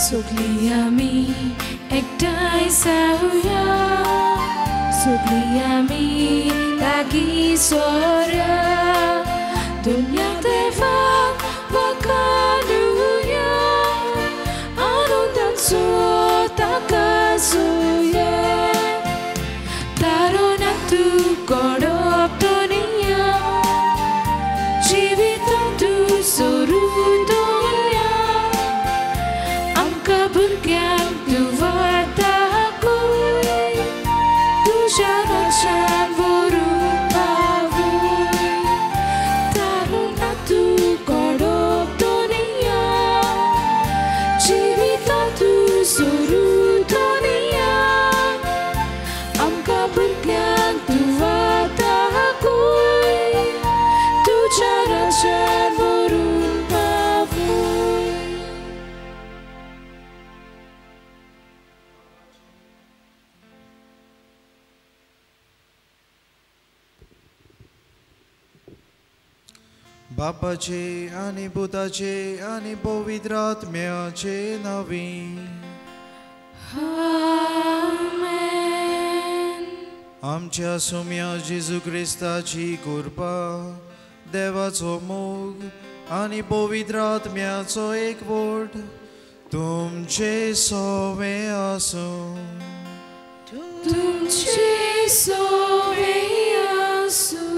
सगळी आमी एकठांय जाऊया सगळी आमी लागीं सोरा दुनिया देवाक वखाणुया आनंदाचो ताका जोया तारुण्याक तूं घडोवप दुनिया जिवितांत तूं सोडून दवरया आमकां भुरग्यांक तूं वार्ताकूय तुज्या राज्यान व्हरून पावूय तारुण्याक तूं घडोवप दुनिया जिवितांत तूं सोडून दवरया आमकां भुरग्यांक तूं वार्ताकूय तुज्या राज्यान व्हरून पावूय. बापाचे आनी पुताचे आनी पवित्र आत्म्याचे नांवी आमेन. आमच्या सोम्या जेजू क्रिस्ताची कृपा देवाचो मोग आनी पवित्र आत्म्याचो एकवट तुमचे सोवे आसूं. तुमचे सोवे आसूं.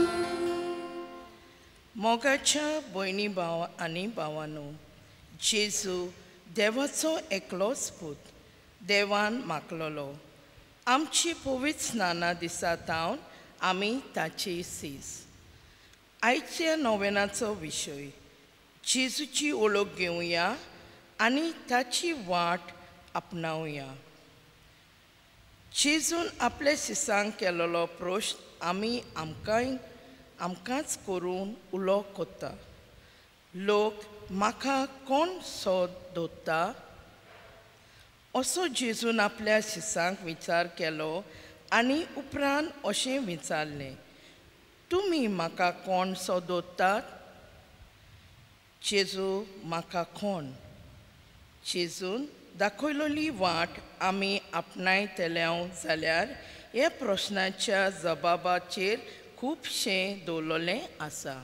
मोगाच्या भयणी भाव आनी भावांनो जेजू देवाचो एकलोच पूत देवान मागलोलो आमची पवित्र स्नाना दिसा तावन आमी ताची सीस. आयच्या नोवेनाचो विशय जेजूची ओळख घेवया आनी ताची वाट आपणावया. जेजून आपल्या सिसांक केलोलो प्रश्न आमी आमकांच करून उलो कोत्ता. लोक म्हाका कोण सोदता असो जेजून आपल्या शिसांक विचार केलो आनी उपरांत अशें विचारलें तुमी म्हाका कोण सोदतात. जेजू म्हाका कोण जेजून दाखयलोली वाट आमी आपणायतल्या जाल्यार ह्या प्रश्नाच्या जबाबाचेर खूबशें दवरलेलें आसा.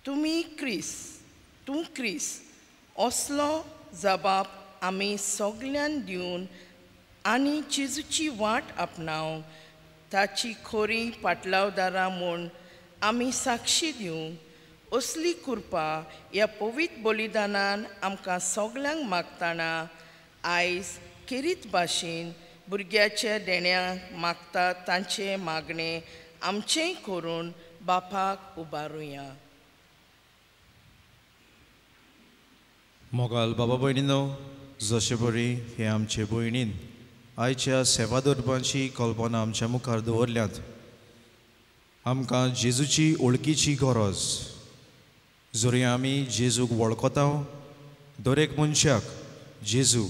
तूं क्रिस असलो जबाब आमी सगळ्यान दिवन आनी जेजूची वाट आपणाव ताची खोरी पाटलावदारां म्हूण आमी साक्षी दिवंक असली कृपा ह्या पवित्र बलिदानान आमकां सगळ्यांक मागतना आयज खेरीत भाशेन भुरग्याच्या देण्यांक मागता तांचे मागणें आमचें करून बापाक उबारुया. मोगाल बाबा भयणीनो जशे बरी हे आमचे भयणीन आयच्या सेवा धरपाची कल्पना आमच्या मुखार दवरल्यात. आमकां जेजूची ओळखीची गरज. जरी आमी जेजूक वळखता दर एक मनशाक जेजू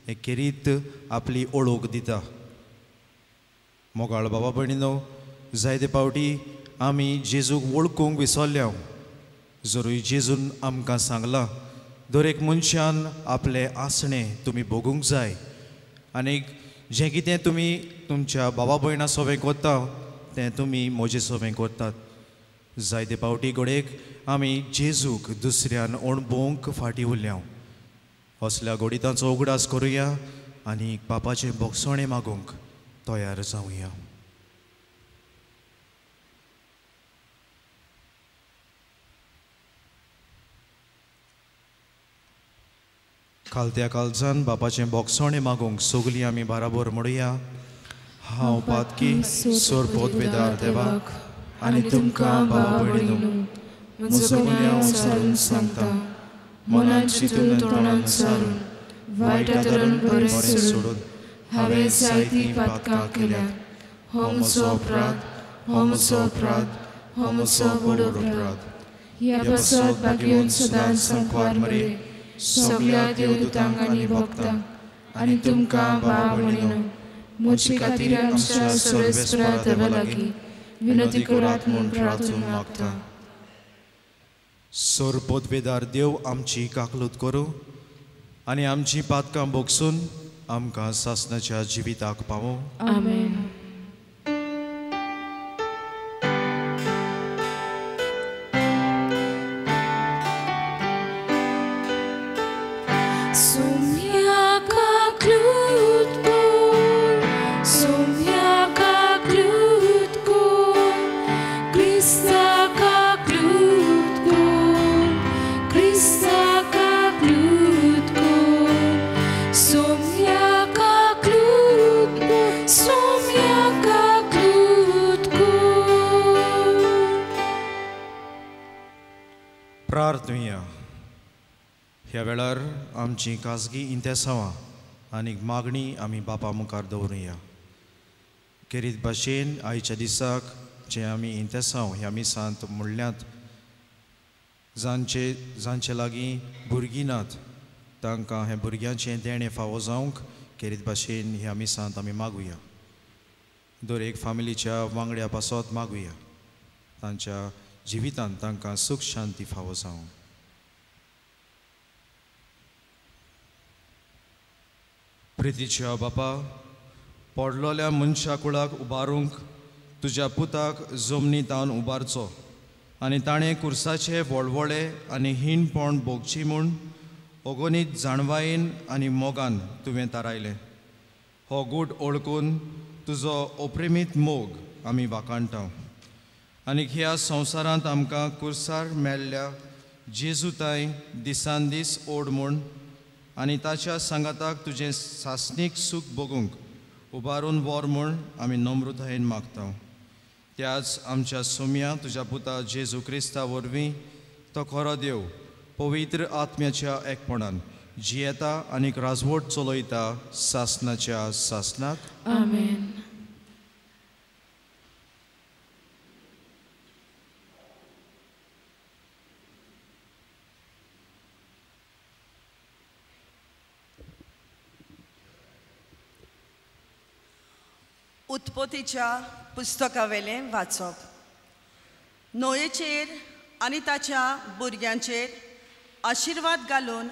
हे खेरीत आपली ओळख दिता. मोगाळ बाबा भयणीनो जायते पावटी आमी जेजूक वळखूंक विसरल्या. जरूय जेजून आमकां सांगलां दर एक मनशान आपले आसणे तुमी भोगूंक जाय आनीक जें कितें तुमी तुमच्या बाबा भयणा सोबें करता तें तुमी म्हजे सोबें करतात. जायते पावटी घडयेक आमी जेजूक दुसऱ्यान अणभवूंक फाटीं उरल्या. असल्या घडीतांचो उगडास करुया आनी पापाचें बोगसणें मागूंक तयार जावया. खालत्या काळजान बापाचें बोगसणें मागूंक सगळीं आमी बाराबर म्हणुया. हांव पातकी सोरपोत बेदार देवाक आनी तुमकां बाबा भयणीनो म्हजो गुन्यांव सारून सांगता. मनान चिंतून तोंडान सारून वायटांतल्यान बरें सोडून हांवें जायतीं पातकां केल्यात. हो म्हजो अपराध, हो म्हजो अपराध, हो म्हजो व्हड अपराध. ह्या पासत भाग्योन सदांच संकवार मरे सगळ्या देवदूतांक आनी भक्तांक आनी तुमकां बाबा भयणीनो म्हजे खातीर आमच्या सर्वेस्परा देवा लागीं विनंती करात म्हूण प्रार्थून मागता. सोरपोत बेदार देव आमची काकलूत करूं. आनी आमची पातकां भोगसून आमकां सासणाच्या जिविताक पावो. आमेन. प्रार्थुया. ह्या वेळार आमची खाजगी इंतेसांवां आनी मागणी आमी बापा मुखार दवरुया. खेरीत भाशेन आयच्या दिसाक जे आमी इंतेसांव ह्या मिसांत म्हणल्यात, जांचे लागीं भुरगीं नात तांकां हे भुरग्यांचें देणें फावो जावंक खेरीत भाशेन ह्या मिसांत आमी मागुया. दर एक फामिलीच्या वांगड्या पासत मागुया, तांच्या जिवितांत तांकां सुख शांती फावो जावं. प्रितीच्या बापा, पडलोल्या मनशा कुळाक उबारूंक तुज्या पुताक जमनीतावन उबारचो आनी ताणें कुर्साचे व्हडवळे आनी हीणपण भोगची म्हूण अगोनीत जाणवायेन आनी मोगान तुवें तारायलें. हो गूट ओळखून तुजो अप्रेमीत मोग आमी वाखाणटाव आनी ह्या संवसारांत आमकां कुर्सार मेळ्ळ्या जेजूताय दिसान दीस ओड म्हूण आनी ताच्या सांगाताक तुजें सासणीक सूख भोगूंक उबारून व्हर म्हूण आमी नम्रतायेन मागता. त्याच आमच्या सोम्या तुज्या पुता जेजू क्रिस्ता वरवीं तो खरो देव पवित्र आत्म्याच्या एकपणान जियेता आनीक राजवट चलयता सासणाच्या सासणाक. आमेन. उत्पत्तीच्या पुस्तकावेलें वाचप. नोयेचेर आनी ताच्या भुरग्यांचेर आशिर्वाद घालून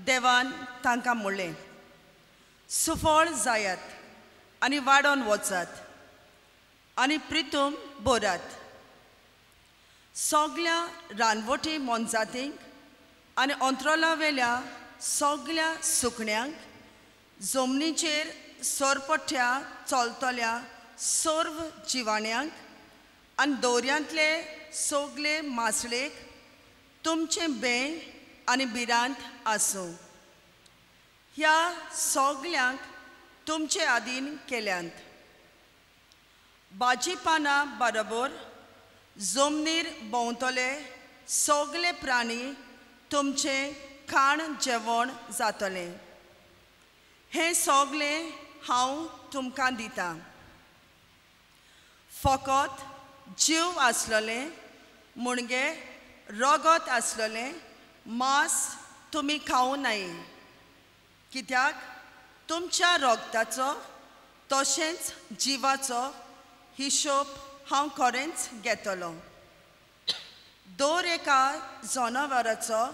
देवान तांकां म्हणलें, सुफळ जायात आनी वाडोन वचात आनी प्रितूम भरात. सगल्या रानवटी मोनजातींक आनी अंत्रोला वेल्या सगल्या सुकण्यांक, जमनीचेर सोरपट्ट्या चलतल्या सर्व जिवाण्यांक आनी दोर्यांतले सगले मासळेक तुमचें बें आनी भिरांत आसूं. ह्या सगल्यांक तुमचे आदीन केल्यांत. भाजी पानां बरोबर जमनीर भोंवतले सगले प्राणी तुमचें खाण जेवण जातलें. हें सगलें हांव तुमकां दितां. फकत जीव आसलोलें मुणगे रगत आसलोलें मांस तुमी खावं नाय, कित्याक तुमच्या रगताचो तशेंच जिवाचो हिशोब हांव खरेंच घेतलो. दर एका जनावराचो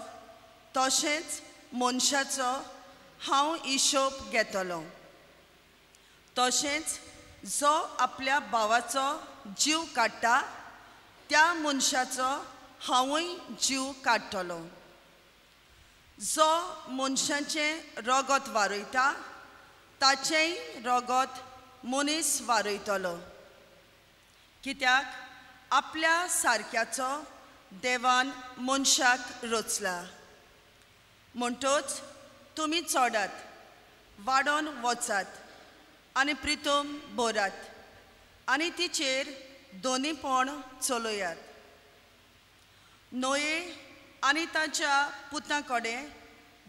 तशेंच मनशाचो हांव हिशोब घेतलो. तशेंच जो आपल्या भावाचो जीव काडटा त्या मनशाचो हांवूय जीव काडटलो. जो मनशाचें रगत वारयता ताचेंय रगत मनीस वारयतलो, कित्याक आपल्या सारक्याचो देवान मनशाक रचला. म्हणटच तुमी चडात, वाडोन वचात आनी प्रितूम भरात आनी तिचेर दोनीपण चलयात. नोये आनी ताच्या पुतां कडेन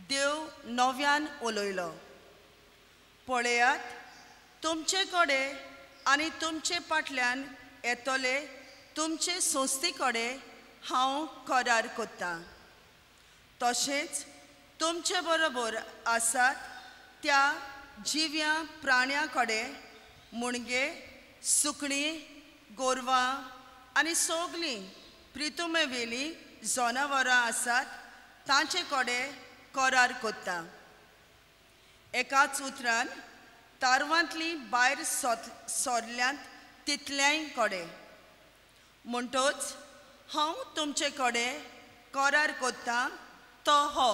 देव नव्यान उलयलो. पळयात, तुमचे कडेन आनी तुमचे फाटल्यान येतले तुमचे संस्थे कडेन हांव करार कोत्तां. तशेंच तुमचे बरोबर आसात त्या जिव्या प्राण्यां कडेन मुणगे सुकणीं, गोरवां आनी सगलीं प्रितुमेवेलीं जनावरां आसात तांचे कडेन करार कोत्ता. एकाच उतरान तारवांतली भायर सोरल्यांत तितल्याय कोडे म्हणटच हांव तुमचे कडेन करार कोत्ता तो हो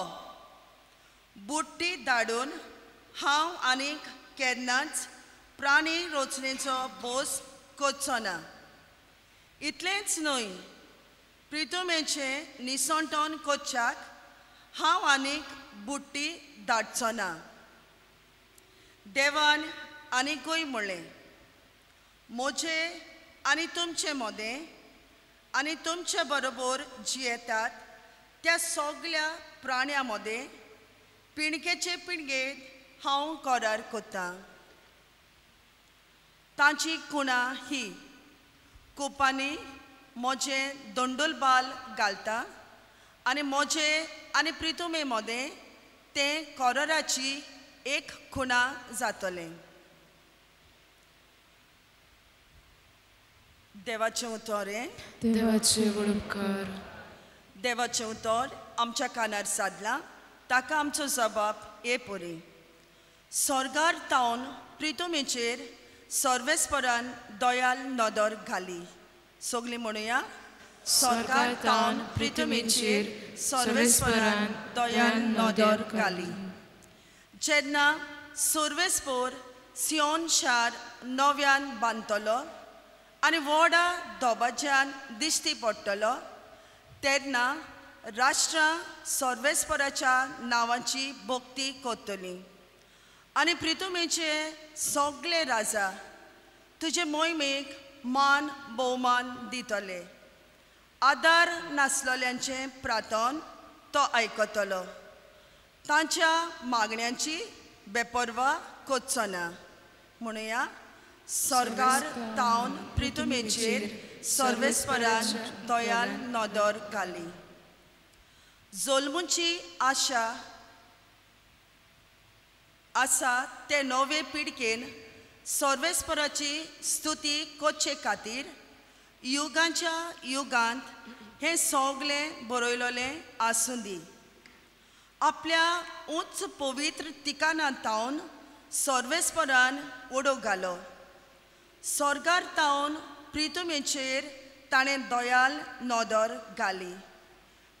बुट्टी धाडून हांव आनीक केन्नाच प्राणी रोचणेचो बोस कोचचो ना इतलेंच न्हय प्रितुमेचे निसंटोन कोच्च्याक हांव आनीक बुट्टी धाडचो ना देवान आनीकूय म्हणलें म्हजे आनी तुमचे मोदें आनी तुमचे बरोबर जियेतात त्या सगळ्या प्राण्यां मदें पिणगेचे पिणगेत हांव करार कोत्ता तांची खुणा ही कोपांनी म्हजें दोंडोलबाल घालता आनी म्हजे आनी प्रितुमे मदें तें कराराची एक खुणा जातलें देवाचें उतोरें देवाचे वडकार देवाचें उतर आमच्या कानार सादलां ताका आमचो जबाब हे परी स्वर्गार तावन प्रितुमेचेर सर्वेस्परान दयाल नदर घाली सगळीं म्हणुया स्वर्गार तावन प्रितुमेचेर सर्वेस्परान दयाल नदर घाली जेन्ना सर्वेस्पर सियोन शार नव्यान बांदतलो आनी व्हडा दोबाज्यान दिश्टी पडटलो तेन्ना राष्ट्रां सर्वेस्पराच्या नांवाची भक्ती करतलीं आनी प्रितुमेचे सगळे राजा तुजे मोहिमेक मान भोवमान दितले आदार नासलेल्यांचें प्रार्थन तो आयकतलो तांच्या मागण्यांची बेपरवा कोचचो ना म्हणुया स्वर्गार तावन प्रितुमेचेर सर्वेस्परान दयाल नदर घाली जोल्मुची आशा आसा ते नवे पिडकेन सर्वेस्पराची स्तुती कोचे खातीर युगांच्या युगांत हे सगळें बरयलोलें आसूं दी आपल्या उंच पवित्र तिकानांत तावन सर्वेस्परान उडो घालो स्वर्गार तावन प्रितुमेचेर ताणें दयाल नदर घाली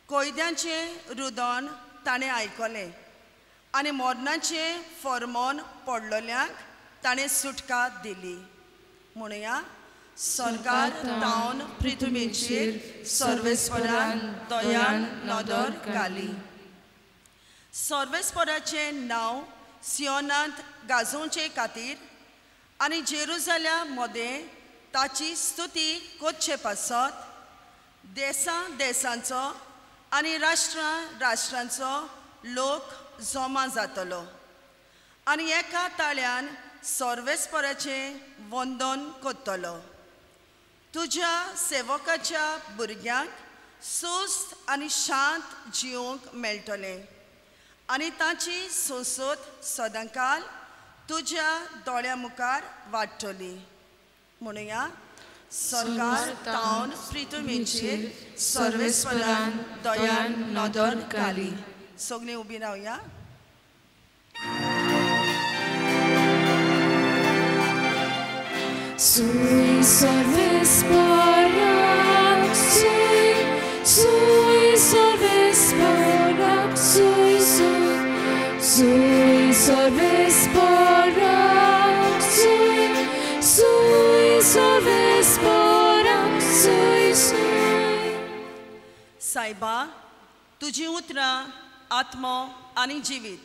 कोयद्यांचें रुदन ताणें आयकलें आनी मरणाचें फर्मोन पडलोल्यांक ताणें सुटका दिली म्हणुया स्वर्गार तावन प्रितुमेचेर सर्वेस्परान दयाल नदर घाली सर्वेस्पराचें नांव सियोनांत गाजोवचे खातीर आनी जेरुसलेम मदें ताची स्तुती कोच्चे पासत देशां देशांचो आनी राष्ट्रां राष्ट्रांचो लोक जमा जातलो आनी एका ताळ्यान सर्वेस्पराचें वंदन करतलो तुज्या सेवकाच्या भुरग्यांक सुस्त आनी शांत जिवंक मेळटलें आनी ताची संसद सदांकाल तुज्या दोळ्या मुखार वाडटली म्हणुया स्वर्गार तावन प्रितुमेचेर सर्वेस्परान दयाल नदर घाली सगळीं उबीं रावया Sui सर्वेस्पराक sui सर्वेस्पराक sui सर्वेस्पराक sui सर्वेस्पराक sui सायबा तुजी उतरां आत्मो आनी जिवीत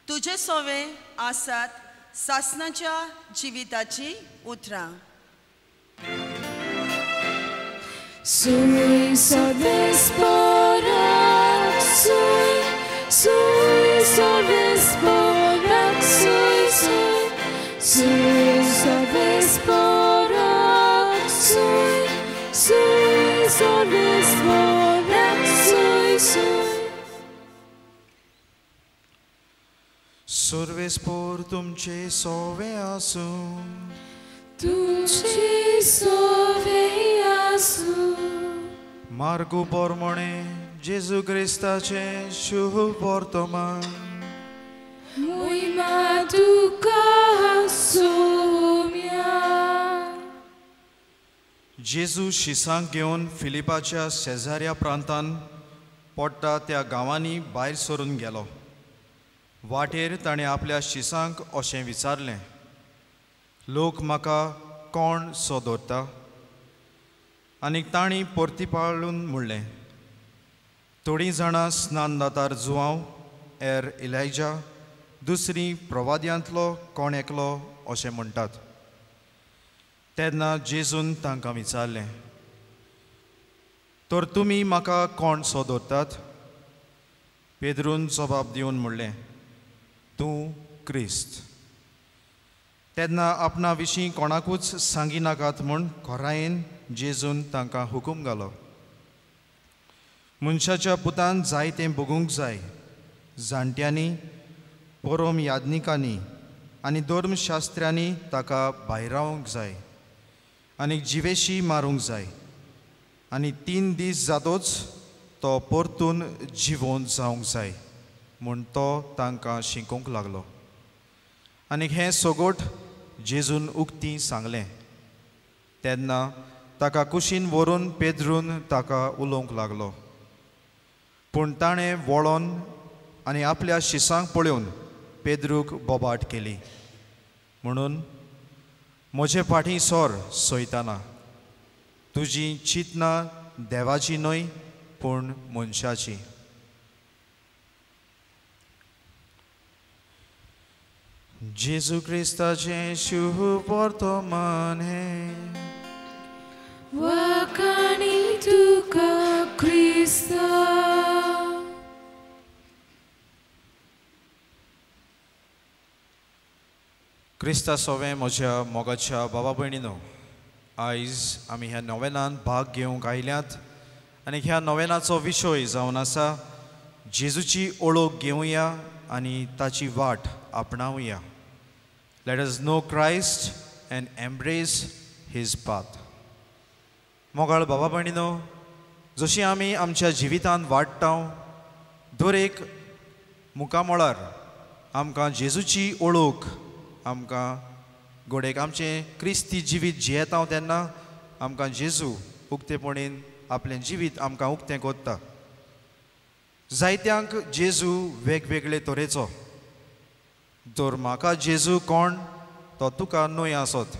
तुजे सोवे आसात सासनाच्या जिविताची उतरां Sui सर्वेस्पराक sui सर्वेस्पराक sui सर्वेस्पराक sui सर्वेस्पराक sui सर्वेस्पोर तुमचे सोवे आसूं तुझे सोवे आसूं मार्गू पोरमोणे जेजू क्रिस्ताचे शुभ वर्तमान Muima tuka soumya. जेजू शिसांक घेवन फिलिपाच्या शेजाऱ्या प्रांतान पडटा त्या गांवांनी भायर सरून गेलो. वाटेर ताणें आपल्या शिसांक अशें विचारलें, लोक म्हाका कोण सो दवरता? आनी तांणी परतीपाळून म्हणलें, थोडीं जाणां स्नानदातार जुवांव एलिजा, दुसरी प्रवाद्यांतलो कोण एकलो अशें म्हणटात. तेन्ना जेजून तांकां विचारलें, तर तुमी म्हाका कोण सो दवरतात? पेद्रून जबाब दिवन म्हणलें, तूं क्रिस्त. तेन्ना आपणा विशीं कोणाकूच सांगी नाकात म्हूण खोरायेन जेजून तांकां हुकूम घालो. मनशाच्या पुतान जाय तें भोगूंक जाय. जाणट्यांनी, परम याज्ञिकांनी आनी धर्मशास्त्र्यांनी ताका भायर रावंक जाय आनी जिवेशी मारूंक जाय. आनी 3 दीस जातोच तो परतून जिवोवन जावंक जाय म्हूण तो तांकां शिकोवंक लागलो. आनी हें सोगोट जेजून उक्ती सांगलें. तेन्ना ताका कुशीन व्हरून पेद्रून ताका उलोवंक लागलो. पूण ताणें वळोन आनी आपल्या शिसांक पळोवन पेद्रूक बोबाट केली. म्हणून म्हजे फाटीं सोर सोयताना. तुजी चिंतना देवाची न्हय पूण मनशाची. जेजू क्रिस्ताचें शुभ वर्तमान हें. Wakani tuka Krista. क्रिस्ता सोवें म्हज्या मोगाच्या बाबा भयणीनो, आयज आमी ह्या नोवेनान भाग घेवंक आयल्यात आनी ह्या नोवेनाचो विशय जावन आसा जेजूची ओळख घेवया आनी ताची वाट आपणावया. Let us know Christ and embrace his path. मोगाळ बाबा भयणीनो, जशी आमी आमच्या जिवितांत वाडटा दर एक मुखामळार आमकां जेजूची ओळख आमकां घोडेक आमचें क्रिस्ती जिवीत जियेता तेन्ना आमकां जेजू उक्तेपणीन आपलें जिवीत आमकां उक्तें कोत्ता. जायत्यांक जेजू वेगवेगळे तरेचो. तर म्हाका जेजू कोण तो तुका न्हय आसत,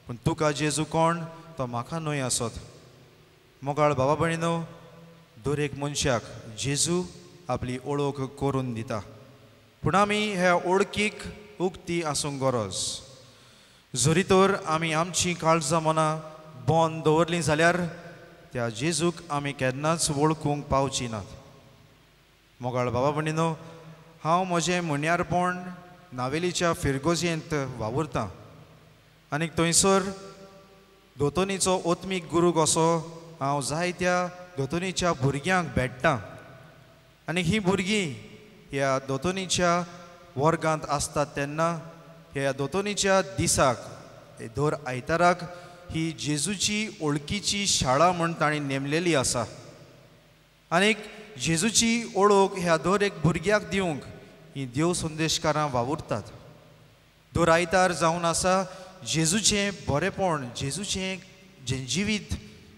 पूण तुका जेजू कोण तो म्हाका न्हय आसत. मोगाळ बाबा भयणीनो, दर एक मनशाक जेजू आपली ओळख करून दिता. पूण आमी ह्या ओळखीक उक्ती आसूंक गरज. जरी तर आमी आमची काळजां मनां बंद दवरलीं जाल्यार त्या जेजूक आमी केन्नाच वळखूंक पावची नात. मोगाळ बाबा भयणीनो, हांव म्हजें मुण्यारपण नावेलीच्या फिरगोजेंत वावुरतां आनी थंयसर दोतोनीचो ओत्मीक गुरू कसो हांव जायत्या दोतोनीच्या भुरग्यांक भेट्टां. आनी हीं भुरगीं ह्या दोतोनीच्या वर्गांत आसतात तेन्ना ह्या दोतोनीच्या दिसाक दर आयताराक ही जेजूची ओळखीची शाळा म्हूण तांणी नेमलेली आसा. आनीक जेजूची ओळख ह्या दर एक भुरग्याक दिवंक ही देव संदेशकारां वावुरतात. दर आयतार जावन आसा जेजूचें बरेपण, जेजूचें जें जिवीत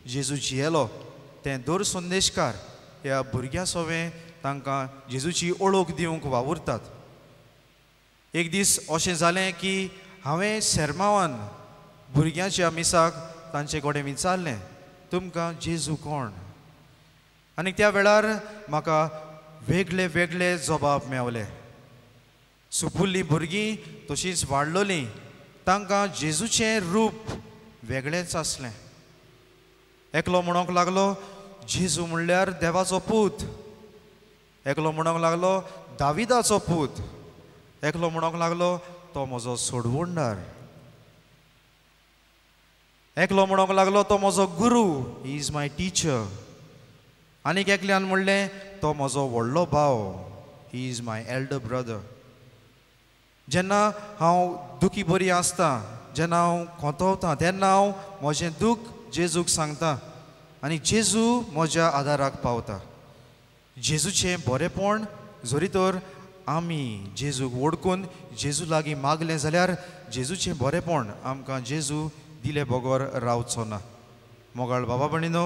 जेजू जियेलो तें दर संदेशकार ह्या भुरग्यां सोवें तांकां जेजूची ओळख दिवंक वावुरतात. एक दीस अशें जालें की हांवें सेरमांवान भुरग्यांच्या मिसाक तांचे कडेन विचारलें, तुमकां जेजू कोण? आनी त्या वेळार म्हाका वेगळे वेगळे जबाब मेवले. सुपुल्लीं भुरगीं तशींच वाडलोलीं, तांकां जेजूचें रूप वेगळेंच आसलें. एकलो म्हणूंक लागलो जेजू म्हणल्यार देवाचो पूत. एकलो म्हणूंक लागलो दाविदाचो पूत. एकलो म्हणूंक लागलो तो म्हजो सोडवणदार. एकलो म्हणूंक लागलो तो म्हजो गुरू, ही इज माय टिचर. आनीक एकल्यान म्हणलें तो म्हजो व्हडलो भाव, he is my Elder brother. जेन्ना हांव दुखी बरी आसता, जेन्ना हांव खोंतवतां तेन्ना हांव म्हजें दूख जेजूक सांगता आनी जेजू म्हज्या आदाराक पावता. जेजूचें बरेपण जरी तर आमी जेजूक ओळखून जेजू लागीं मागलें जाल्यार जेजूचें बरेंपण आमकां जेजू दिले बगोर रावचो ना. मोगाळ बाबा भयणीनो,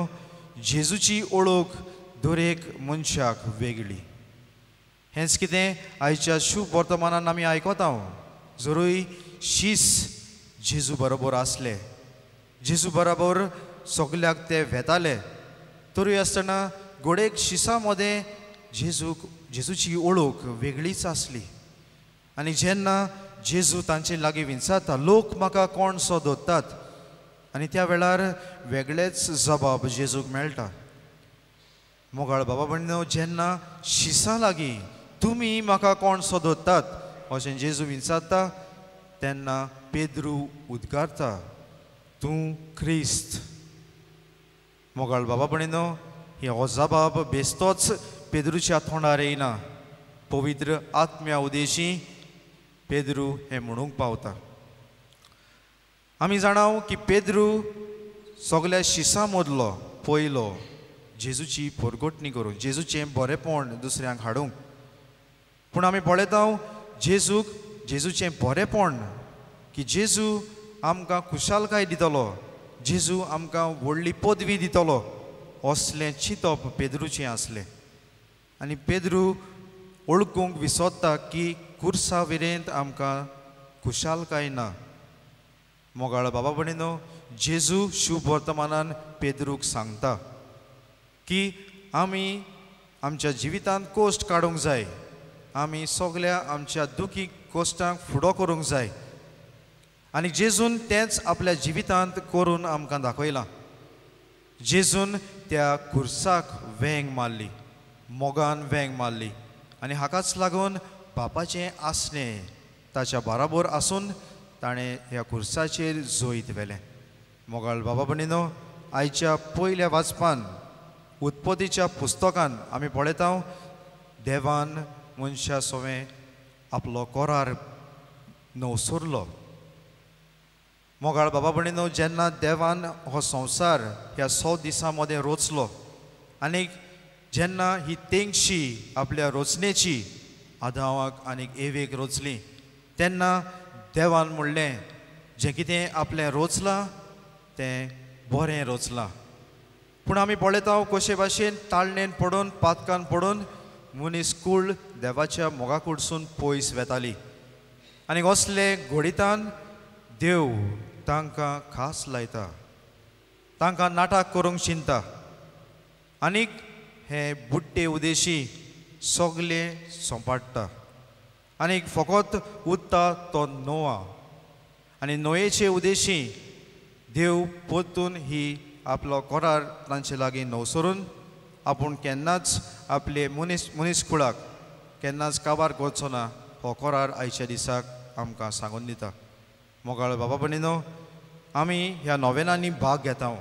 जेजूची ओळख दर एक मनशाक वेगळी. हेंच कितें आयच्या शुभ वर्तमानान आमी आयकता. जरूय शीस जेजू बरोबर आसले, जेजू बरोबर सगल्याक ते वेताले, तरी आसतना गोडेक शिसा मदें जेजूची ओळख वेगळीच आसली. आनी जेन्ना जेजू तांचे लागीं विचारता, लोक म्हाका कोण सो दोत्तात, आनी त्या वेळार वेगळेच जबाब जेजूक मेळटा. मोगाळ बाबा भयणीनो, जेन्ना शिसा लागीं तुमी म्हाका कोण सो दोत्तात अशें जेजू विचारता, तेन्ना पेद्रू उद्गारता, तूं क्रिस्त. मोगाळ बाबा भयणीनो, हो जबाब बेस्तोच पेद्रूच्या तोंडार येयना. पवित्र आत्म्या उदेशी पेद्रू हें म्हणूंक पावता. आमी जाणाव की पेद्रू सगल्या शिसां मदलो पयलो जेजूची परगोटणी करूंक, जेजूचें बरेंपण दुसऱ्यांक हाडूंक. पूण आमी पळयता जेजूचें बरेंपण, की जेजू आमकां खुशालकाय दितलो, जेजू आमकां व्हडली पदवी दितलो, असलें चिंतप पेद्रूचें आसलें. आनी पेद्रू ओळखूंक विसोदता की कुर्सा विरेंत आमकां खुशालकाय ना. मोगाळ बाबा भयणीनो, जेजू शुभ वर्तमानान पेद्रूक सांगता की आमी आमच्या जिवितांत कोश्ट काडूंक जाय, आमी सगल्या आमच्या दुखी कोश्टांक फुडो करूंक जाय. आनी जेजून तेंच आपल्या जिवितांत करून आमकां दाखयलां. जेजून त्या कुर्साक वेंग मारली, मोगान वेंग मारली, आनी हाकाच लागून बापाचें आसणें ताच्या बराबर आसून ताणें ह्या कुर्साचेर जोईत व्हेलें. मोगाळ बाबा भयणीनो, आयच्या पयल्या वाचपान उत्पत्तीच्या पुस्तकान आमी पळयता, देवान मनशा सोवें आपलो कोरार नवसुरलो. मोगाळ बाबा भयणीनो, जेन्ना देवान हो संवसार ह्या 100 दिसां मदें रचलो, आनीक जेन्ना ही तेंगशी आपल्या रचनेची आदावाक आनीक एवेक रचली, तेन्ना देवान म्हणलें, जें कितें आपलें रचलां तें बरें रचलां. पूण आमी पळयता कशे भाशेन ताळणेन पडून, पातकान पडून मनीस कूळ देवाच्या मोगा कडसून पयस वेताली. आनी असले घडीतान देव तांकां खास लायता, तांकां नाटक करूंक चिंता. आनीक हे बुड्डे उदेशी सगले सोंपाडटा. आनीक फकत उरता तो नोआ. आनी नोयेचे उदेशी देव परतून ही आपलो कोरार तांचे लागीं नवसरून आपूण केन्नाच आपले मनीस कुळाक केन्नाच काबार करचो ना हो कोरार आयच्या दिसाक आमकां सांगून दिता. मोगाळ बाबा भयणीनो, आमी ह्या नोवेनांनी भाग घेता.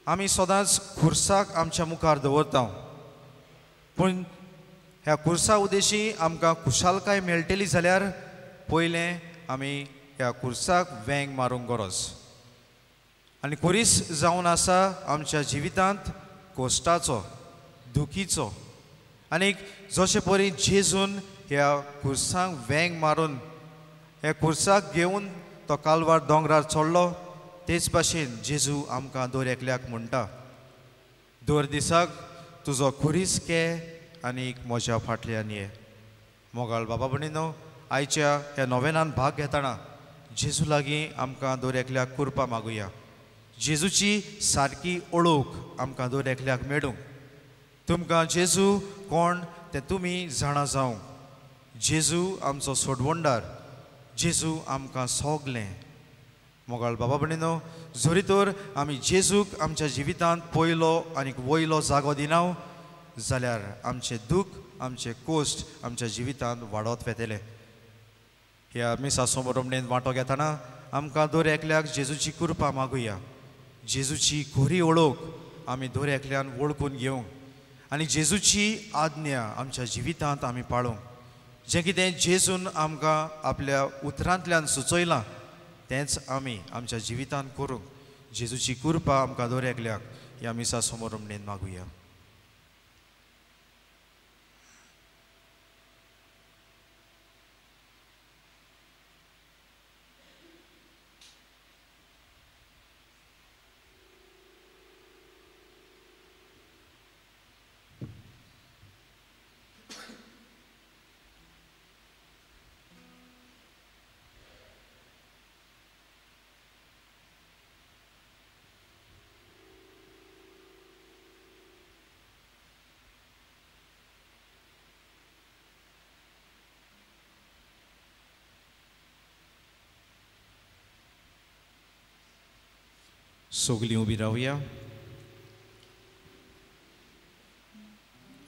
आमी सदांच खुर्साक आमच्या मुखार दवरता, पूण ह्या खुर्सा उदेशी आमकां खुशालकाय मेळटली जाल्यार पयलें आमी ह्या खुर्साक वेंग मारूंक गरज. आनी खुरीस जावन आसा आमच्या जिवितांत कोश्टाचो, दुखीचो. आनीक जशे परी जेजून ह्या खुर्सांक वेंग मारून हे खुर्साक घेवन तो कालवार दोंगरार चडलो, तेच भाशेन जेजू आमकां दर एकल्याक म्हणटा, दर दिसाक तुजो खुरीस घे आनीक म्हज्या फाटल्यान ये. मोगाळ बाबा भयणीनो, आयच्या ह्या नोवेनान भाग घेतना जेजू लागीं आमकां दर एकल्याक करपा मागुया. जेजूची सारकी ओळख आमकां दर एकल्याक मेळूंक. तुमकां जेजू कोण तें तुमी जाणा जावंक. जेजू आमचो सोडवणदार, जेजू आमकां सोगलें. मोगाळ बाबा भयणीनो, जरी तर आमी जेजूक आमच्या जिवितांत पयलो आनीक वयलो जागो दिनाव जाल्यार आमचें दूख, आमचें कोश्ट आमच्या जिवितांत वाडत वेतलें. ह्या मिसा समोरमणेन वांटो घेतना आमकां दर एकल्याक जेजूची कृपा मागुया. जेजूची खरी ओळख आमी दर एकल्यान वळखून घेवंक आनी जेजूची आज्ञा आमच्या जिवितांत आमी पाळूंक. जें कितें जेजून आमकां आपल्या उतरांतल्यान सुचयलां तेंच आमी आमच्या जिवितांत करूंक जेजूची कृपा आमकां दर एकल्याक ह्या मिसा समोर मागुया. सगलीं उबी रावया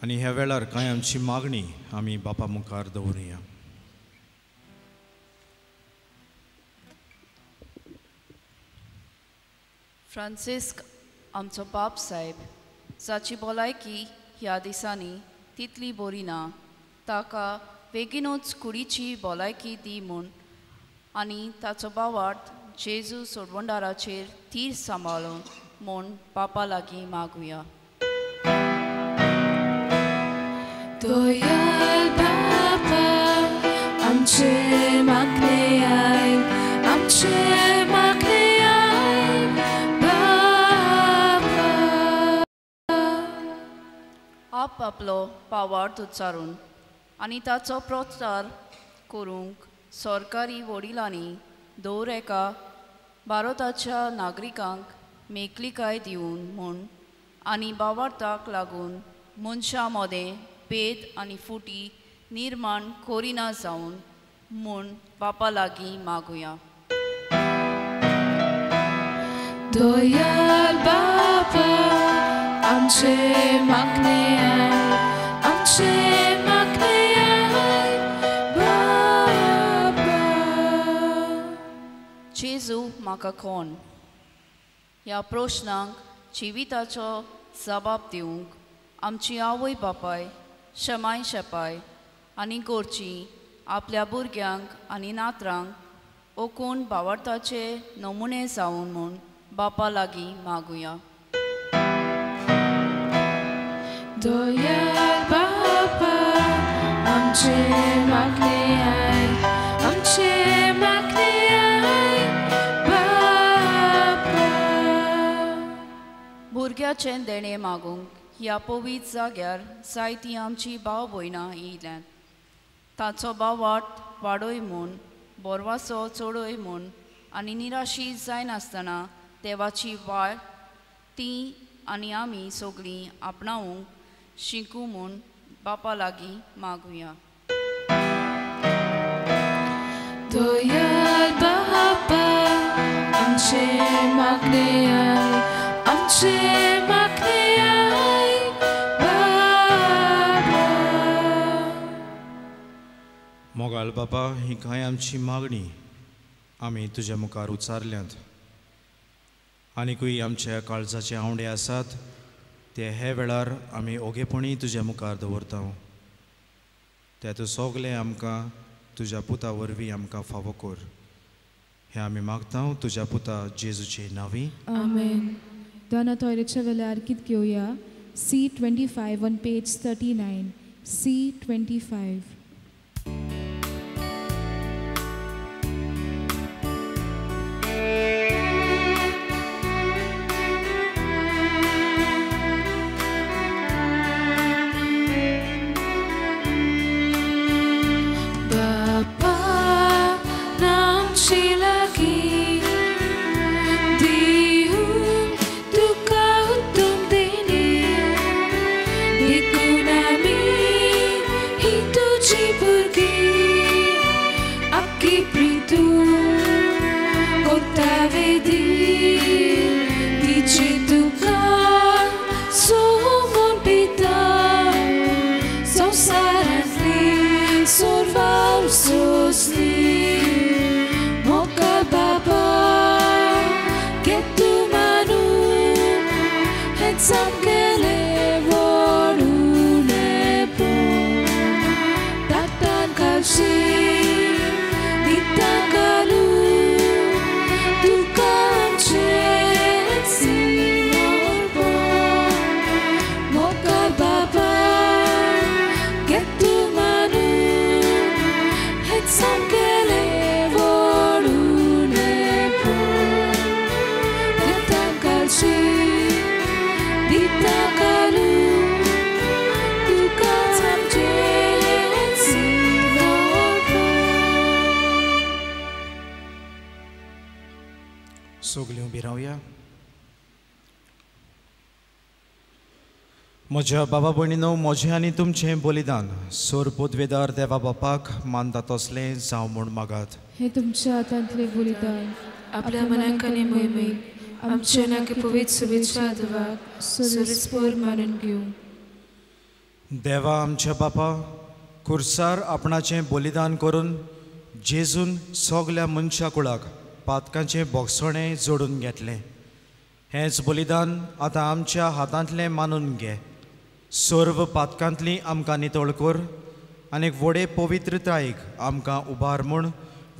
आनी ह्या वेळार कांय आमची मागणी आमी बापा मुखार दवरुया. फ्रांसिस्क आमचो बाप साहेब, जाची भलायकी ह्या दिसांनी तितली बरी ना, ताका बेगीनूच कुडीची भलायकी दी म्हूण आनी ताचो भावार्थ जेजू सोडवंडाराचेर तीर सांबाळून म्हूण बापा लागीं मागुया. दयाल बापा आमचे मागणे आयक, आमचे मागणे आयक बापा. आप आपलो भावार्थ उच्चारून आनी ताचो प्रचार करूंक सरकारी वडिलांनी दर एका भारताच्या नागरिकांक मेकळीकाय दिवन म्हूण आनी भावार्थाक लागून मनशां मदें भेद आनी फुटी निर्माण करिना जावन म्हूण बापा लागीं मागुया. दयाल बापा आमचे मागणे आयक, आमचे मागणे आयक बापा. जेजू म्हाका कोण ह्या प्रश्नांक जिविताचो जबाब दिवंक आमची आवय बापाय शमाय शेपाय आनी घरची आपल्या भुरग्यांक आनी नातरांक ओकून भावार्थाचे नमुने जावन म्हूण बापा लागीं मागुया. दयाल बापा आमचे मागणे आयक, आमचे मागणे आयक बापा. भुरग्याचें देणें मागूंक ह्या पवित्र जाग्यार जायतीं आमची भाव भयणां येयल्यात. ताचो भावार्थ वाडोय म्हूण, बोरवासो चडोय म्हूण आनी निराशी जायनासतना देवाची वाट तीं आनी आमी सगळीं आपणावंक शिकूं म्हूण बापा लागीं मागुया. दयाल बापा आमचे मागणे आयक, आमचे मागणे आयक बापा. मोगाल बापा, ही कांय आमची मागणी आमी तुज्या मुखार उच्चारल्यांत. आनीकूय आमच्या काळजाचे आवंडे आसात ते हे वेळार आमी ओगेपणी तुज्या मुखार दवरता. ते तूं सोगलें आमकां तुज्या पुता वरवीं आमकां फावो कर. हें आमी मागता तुज्या पुता जेजूचे नांवी. आमेन. दाना तोयरेच्या वेल्यार कित घेवया. C25 on page 39. C25. सगलीं उबी रावया. म्हज्या बाबा भयणीनो, म्हजें आनी तुमचें बलिदान सोर पोदवेदार देवा बापाक मानता तसलें जावं म्हूण मागात. हे तुमच्या हातांतले बलिदान आपल्या मनांकाने मोहिमेक आमचे नाके पवित्र शुभेच्छा देवाक सुरस्पोर मानून घेऊ. देवा आमच्या बापा, खुर्सार आपणाचें बलिदान करून जेजून सगल्या मनशा कुळाक पातकांचें बोगसणें जोडून घेतलें. हेंच बलिदान आतां आमच्या हातांतलें मानून घे. सर्व पातकांतली आमकां नितळ कर आनी व्हडे पवित्रतायेक आमकां उबार म्हूण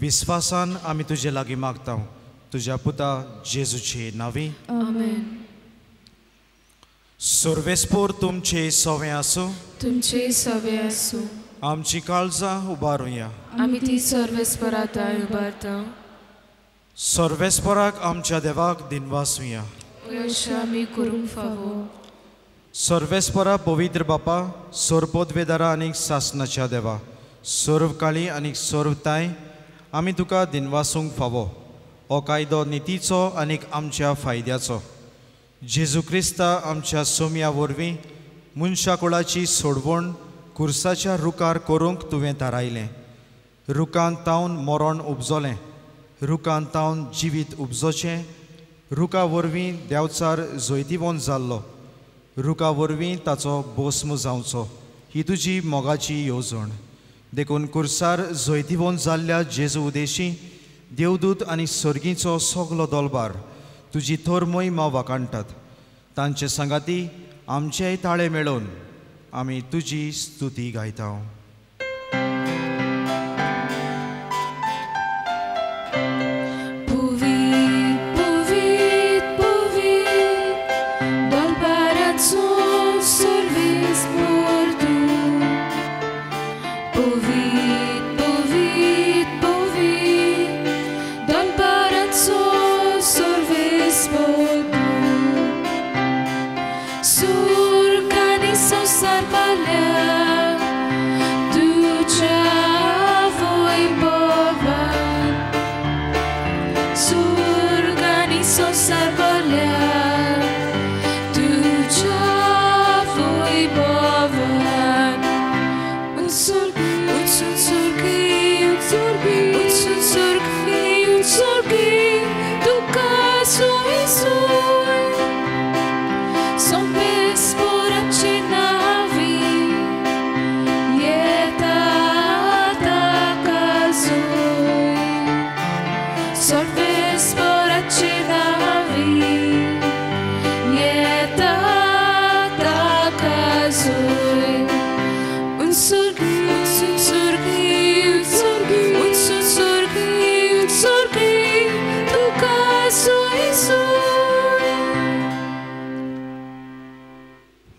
विस्वासान आमी तुजे लागीं मागता. तुज्या पुता जेजूचे नांवी. आमेन. सर्वेस्पोर तुमचे सवें आसूं. तुमचे सवे आसूं. आमची काळजां उबारुया. आमी ती सर्वेस्पराताय उबारता. सर्वेस्पराक आमच्या देवाक दिनवासुया. अशें आमी करूंक फावो. सर्वेस्परा पवित्र बापा, सर्पोद्वेदारा आनी सासनाच्या देवा, सर्व काळी आनी सर्वताय आमी तुका दिनवासूंक फावो. हो कायदो नितीचो आनी आमच्या फायद्याचो. जेजू क्रिस्ता आमच्या सोम्या वरवीं मनशा कुळाची सोडवण खुर्साच्या रुकार करूंक तुवें थारायलें. रुकांत तावन मरण उपजोलें, रुकांत तावन जिवीत उपजोचें, रुका वरवीं देंवचार जैतिवंत जाल्लो, रुका वरवीं ताचो भस्म जावचो, ही तुजी मोगाची येवजण. देखून खुर्सार जैतिवंत जाल्ल्या जेजू उदेशी देवदूत आनी सर्गीचो सगलो दोलबार तुजी थोर मोहिमा वाकाणटात. तांचे सांगाती आमचेय ताळे मेळोवन आमी तुजी स्तुती गायता.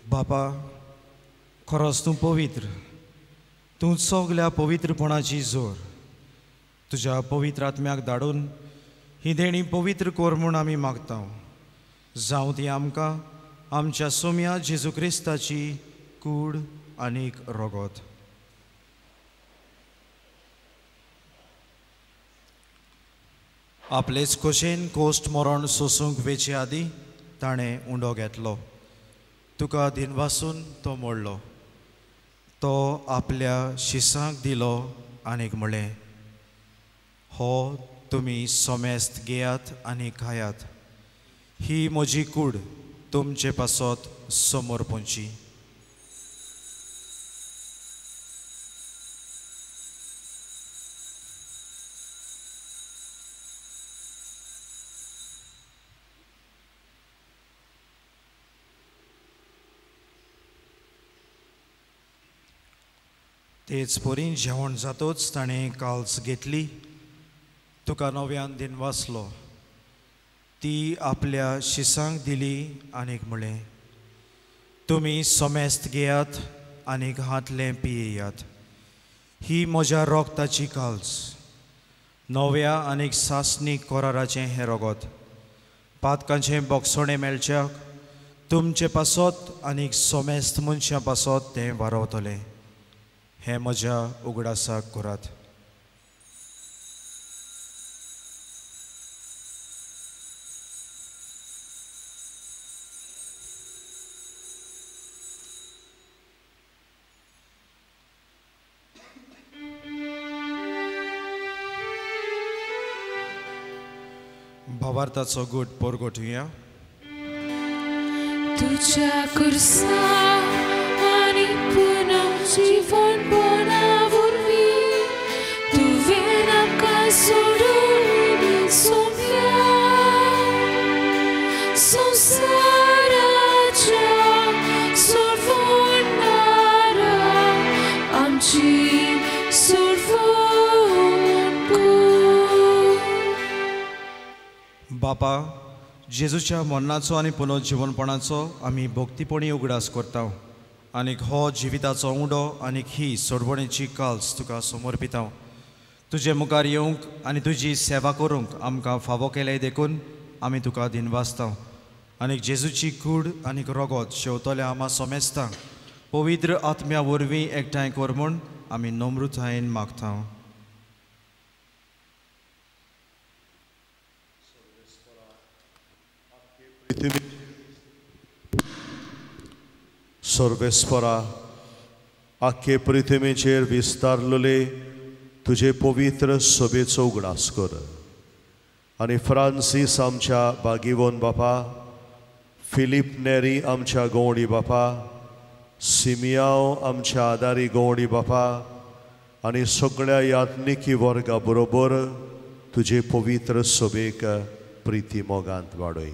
बापा, खरोच तूं पवित्र. तूं सगल्या पवित्रपणाची जोर. तुज्या पवित्र आत्म्याक धाडून ही देणी पवित्र कोर म्हूण आमी मागता. जावं ती आमकां आमच्या सोम्या जेजू क्रिस्ताची कूड आनीक रगत. आपलेच खोशेन कोश्ट मरण सोसूंक वेचे आदीं ताणें उंडो घेतलो. तुका दिनवासून तो मोडलो. तो आपल्या शिसांक दिलो आनीक म्हळें, हो तुमी सोमेस्त घेयात आनी खायात. ही म्हजी कूड तुमचे पासत समोर पोंची. तेच पोरीं जेवण जातोच ताणें काल्स घेतली. तुका नव्यान दिनवासलो. ती आपल्या शिसांक दिली आनीक म्हळें, तुमी सोमेस्त घेयात आनीक हातलें पियेयात. ही म्हज्या रोगताची काल्स, नव्या आनीक सासनीक कोराराचें हें रगत. पातकांचें बोगसणें मेळच्याक तुमचे पासत आनीक सोमेस्त मनशां पासत तें वारवतलें. हें म्हज्या उगडासाक करात. भावार्थाचो घोट परगटुया. तुझ्या कुर्सा आणि पुन्हा जीवनपणावरवी तुवें नाका सोडून सोम्या संसाराच्या सोडवणारा आमची सोडवण कर. बापा, जेजूच्या मरणाचो आनी पुनर्जीवनपणाचो आमी भक्तीपणी उगडास करता आनीक हो जिविताचो उंडो आनीक ही सोडवणेची काल्स तुका समर्पिता. तुजे मुखार येवंक आनी तुजी सेवा करूंक आमकां फावो केले देखून आमी तुका दिनवासता आनीक जेजूची कूड आनीक रगत शेवतले आमा सोमेस्ता पवित्र आत्म्या वरवीं एकठांय कर म्हूण आमी नम्रतायेन मागता. सर्वेस्परा, आख्खे पृथ्वीचेर विस्तारलेले तुजे पवित्र सभेचो उगडास कर आनी फ्रांसीस आमच्या बागीवोन बापा, फिलीप नेरी आमच्या गवंडी बापा, सिमियांव आमच्या आदारी गवंडी बापा आनी सगळ्या यात्निकी वर्गा बरोबर तुजे पवित्र सभेक प्रिती मोगांत वाडय.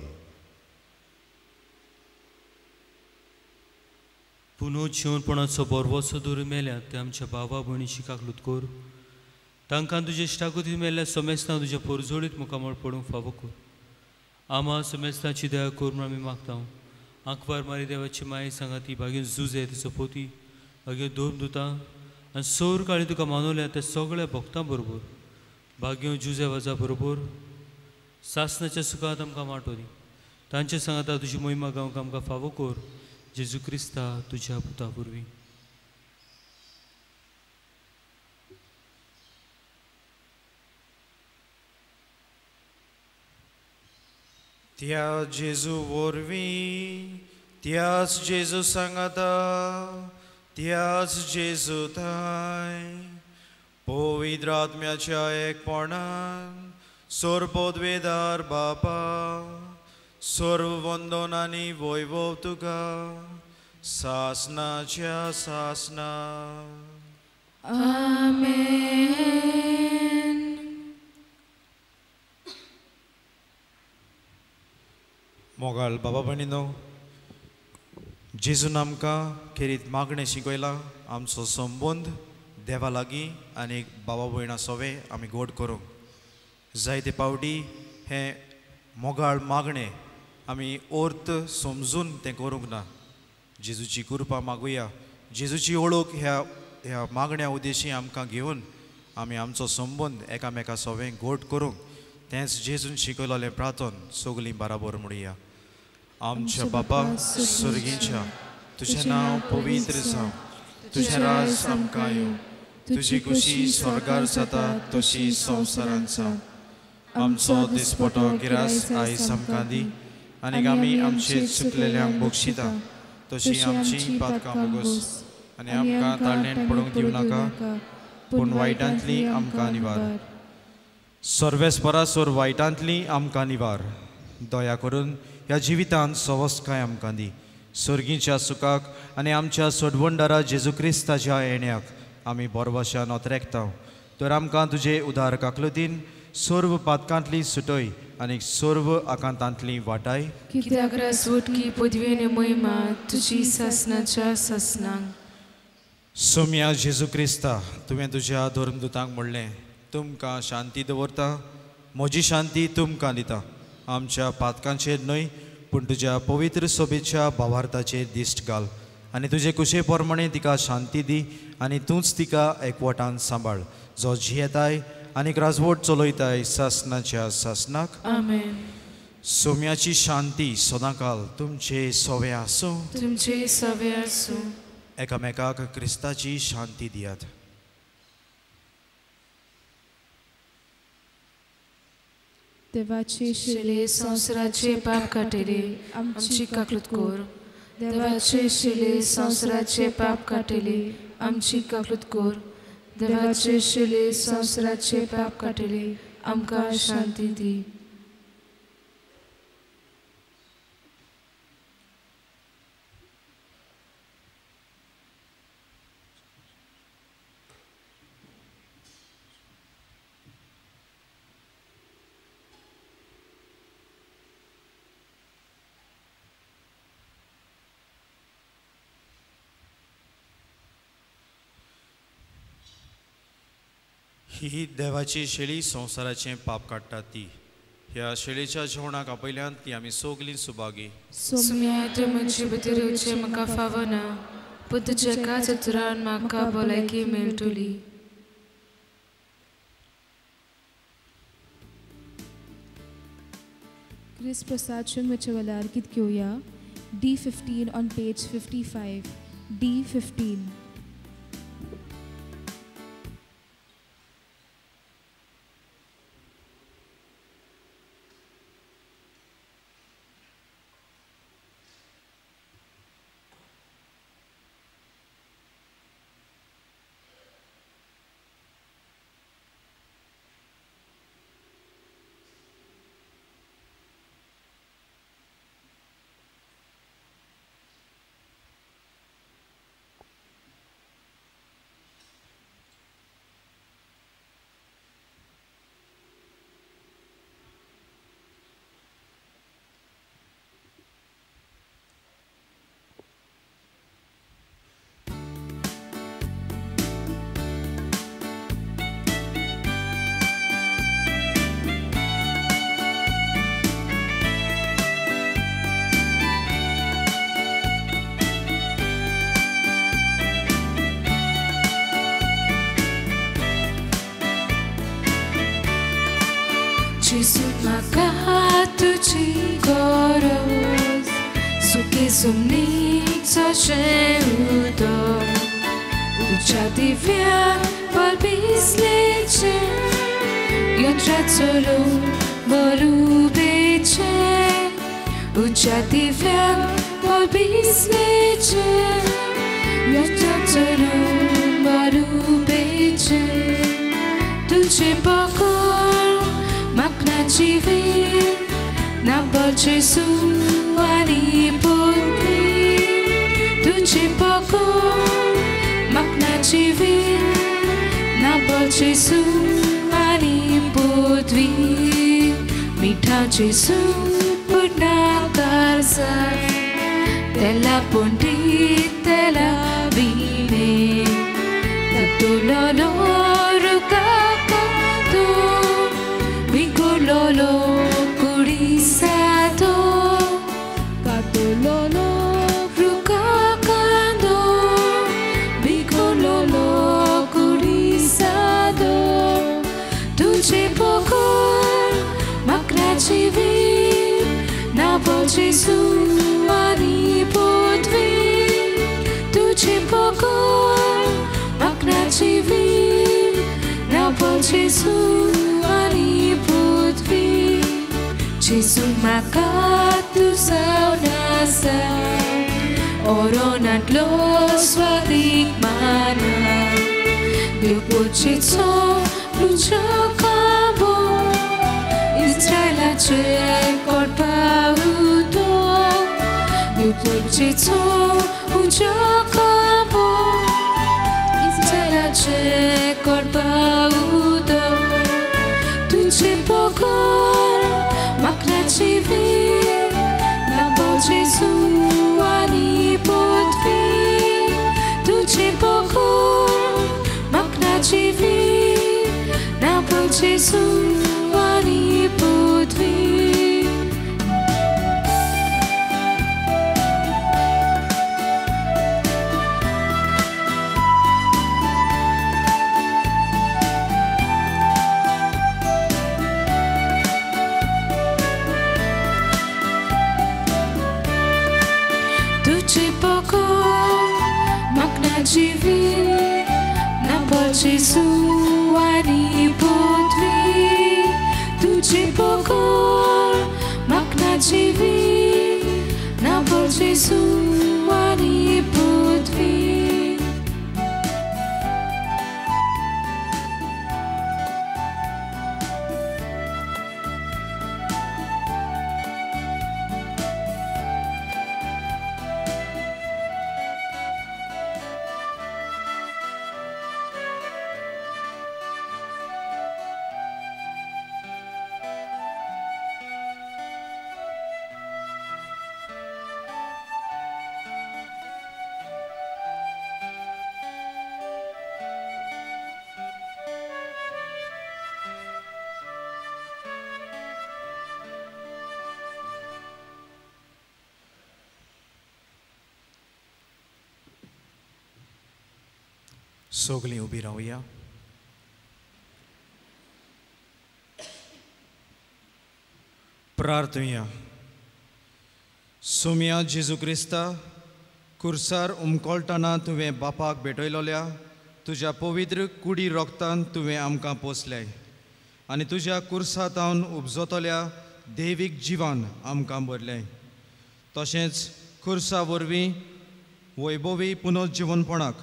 पुनर्जीवनपणाचो बरवोसो दोर मेल्यात ते आमच्या भावा भयणीची काकलूत कर. तांकां तुजे इश्टागती मेल्ल्या समेस्तां तुज्या परजोडीत मुखामळ पडूंक फावो कर. आमा समेस्तांची दया कर म्हूण आमी मागता. आंकवार मारी देवाची माय सांगाती भाग्य झुजे तिचो पोती भाग्य दोन दुतां आनी सौर काळी तुका मानवल्या त्या सगळ्या भक्तां बरोबर भाग्य जुजे वाजा बरोबर सासनाच्या सुखांत आमकां वांटो दी. तांचे सांगाता तुजी महिमा गावंक आमकां फावो कर. जेजू क्रिस्ता तुझ्या पुता वरवीं. त्या जेजू वरवीं, त्याच जेजू सांगाता, त्याच जेजू थंय पवित्र आत्म्याच्या एकपणान सोरपोदवेदार बापा सर्व वंदनांनी वैभव तुका सासनाच्या सासना. आमेन. मोगाळ बाबा भयणीनो, जेजून आमकां खेरीत मागणें शिकयलां आमचो संबंद देवा लागीं आनी बाबा भयणा सोवे आमी गोड करूंक. जायते पावटी हें मोगाळ मागणें आमी अर्थ समजून तें करूंक ना. जेजूची कृपा मागुया. जेजूची ओळख ह्या मागण्या उद्देशी आमकां घेवन आमी आमचो संबंद एकामेका सोवें गोड करूंक तेंच जेजून शिकयलोलें प्रार्थन सगळीं बराबर म्हणुया. आमच्या बापा स्वर्गीच्या, तुजें नांव पवित्र जावं, तुजें राज आमकां येवं, तुजी खुशी स्वर्गार जाता तशी संवसारांत जावं. आमचो दिसपटो गिरास आयज आमकां दी आनी आमी आमचे चुकलेल्यांक बक्षिता तशी आमची पातकां बोगस आनी आमकां ताळणेन पडूंक दिवं नाका पूण वायटांतली आमकां निवार. सर्वेस्परासोर वायटांतली आमकां निवार. दया करून ह्या जिवितांत सवस्काय आमकां दी. सर्गीच्या सुखाक आनी आमच्या सोडवणदारा जेजू क्रिस्ताच्या येण्याक आमी बरवशान ओतरेकता. तर आमकां तुजे उदार काकलुतीन सर्व पातकांतली सुटय आनी सर्व आकांतांतली वाटाय. कित्याक रासवटकी पदवेने महिमा तुजी सासनाच्या सासनांक. सोम्या जेजू क्रिस्ता, तुवें तुज्या धर्मदुतांक म्हणलें तुमकां शांती दवरता, म्हजी शांती तुमकां दिता. आमच्या पातकांचेर न्हय पूण तुज्या पवित्र सोबेच्या भावार्थाचेर दिश्ट घाल आनी तुजे कुशे प्रमाणे तिका शांती दी आनी तूंच तिका एकवटान सांबाळ जो जियेताय आनी राजवट चलयताय सासनाच्या सासनाक. आमेन. सोम्याची शांती सदांकाल तुमचे सोवे आसूं. तुमचे सवे आसूं. एकामेकाक क्रिस्ताची शांती दियात. देवाचे शिले संवसाराचे पाप काटेले आमची काकलूत कोर. देवाचे शिले संवसाराचे पाप काटेले आमची काकलूत कोर. देवाचे शिले संवसाराचे पाप काटेले आमकां शांती दी. ही देवाची शेळी संवसाराचें पाप काडटा ती. ह्या शेळेच्या जेवणाक आपयल्यान ती आमी सोगलीं सुभागी. सुम्यात म्हजे भितर येवचें म्हाका फावना, पूण तुज्या काच उतरान म्हाका भलायकी मेळटली. Chris Prasad Shungvacha Valar Kit Kyoya, D15 on page 55. D15. Jezus म्हाका तुजी गरज, सुखी सुमनीचो उदक, तुज्या दिव्या पलबिसलेचे, यंत्राचो बलुबेचे, तुज्या दिव्या पलबिसलेचे, यंत्राचो बलुबेचे, तुझे पकड Magnaci vir, nabal Gesù ani potri, tuci poco. Magnaci vir, nabal Gesù ani potri, mita Gesù purna karsa, tela pondi tela vine, tatulolo rukakato. Lolo curisato, cato lolo rucacando, bico lolo curisato, dulce poco, macraci vir, nabo Gesù ani potvi, dulce poco, macraci vir, nabo Gesù ani potvi. Gesù maka tu saunasa, oronat los vadik mana, Lupucito lucha cabo, Israela ce corpa uto, Lupucito lucha cabo, Israela ce corpa uto. Tuce pokor, magnaci vir, nabo Gesù ani potvi. Tuce pokor, magnaci vir, nabo Gesù ani potvi. Magnaci vir, nabal Gesù ani potvi. Tuce pokor, magnaci vir, nabal Gesù ani potvi. सगळीं उबी रावया. प्रार्थुया. सोम्या जेजू Crysta, कुर्सार उमकोळटना तुवें बापाक भेटयलोल्या तुज्या पवित्र कुडी रोगतान तुवें आमकां पोसलें आनी तुज्या कुर्सातावन उपजतल्या दैवीक जिवान आमकां भरलें. तशेंच कुर्सा वरवीं वैभवी पुनर्जिवनपणाक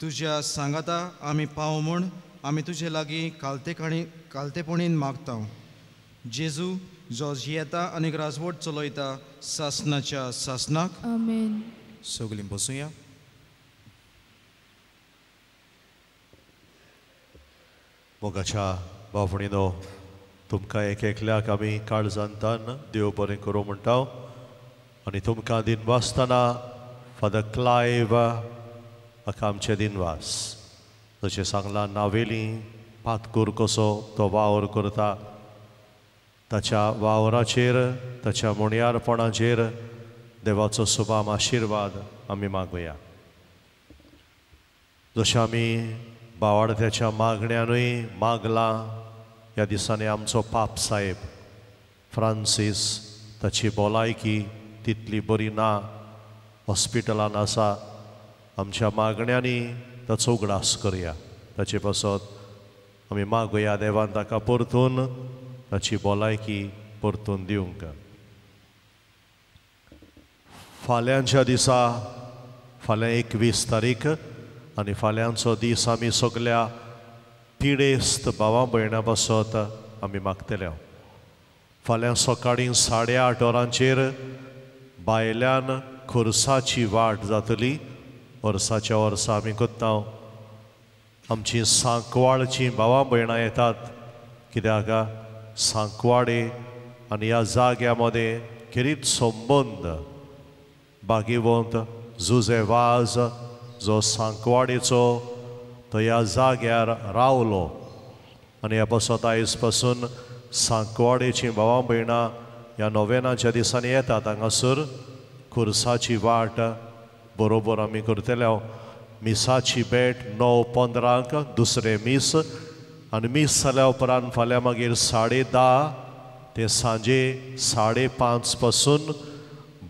तुज्या सांगाता आमी पाव म्हूण आमी तुजे लागीं कालतेपणीन मागता. जेजू जो जियेता आनी राजवट चलयता सासनाच्या सासनाक. आमेन. सगळीं बसूया. मोगाच्या भावणीनो, तुमकां एक एकल्याक आमी काळजांतान देव बरें करूं म्हणटा आनी तुमकां दिनवासतना फादर क्लायव हाका आमचे दिनवास जशें सांगलां नावेली पातकूर कसो तो वावर करता ताच्या वावराचेर ताच्या मुणयारपणाचेर देवाचो सुभाम आशिर्वाद आमी मागुया. जशें आमी भावार्थ्याच्या मागण्यांनूय मागलां ह्या दिसांनी आमचो पाप साहेब फ्रांसीस ताची भलायकी तितली बरी ना, हॉस्पिटलान आसा. आमच्या मागण्यांनी ताचो उगडास करया. ताचे पासत आमी मागुया देवान ताका परतून ताची भलायकी परतून दिवंक. फाल्यांच्या दिसा फाल्यां 21 तारीख आनी फाल्यांचो दीस आमी सगल्या पिडेस्त भावां भयणां पासत आमी मागतले. फाल्यां सकाळीं 8:30 वरांचेर भायल्यान खुर्साची वाट जातली. वर्साच्या वर्सा आमी कोत्ता आमची सांकवाळची भावां भयणां येतात, कित्याक सांकवाडे आनी ह्या जाग्या मदें खेरीत संबंद भागिवंत जुजे वाज जो सांकवाडेचो तो ह्या जाग्यार रावलो आनी ह्या पासत आयज पासून सांकवाडेची भावां भयणां ह्या नोवेनाच्या दिसांनी येतात हांगासर खुर्साची वाट बरोबर आमी करतले. मिसाची भेट 9:15 दुसरे मीस आनी मीस जाल्या उपरांत फाल्यां मागीर 10:30 ते सांजे 5:30 पासून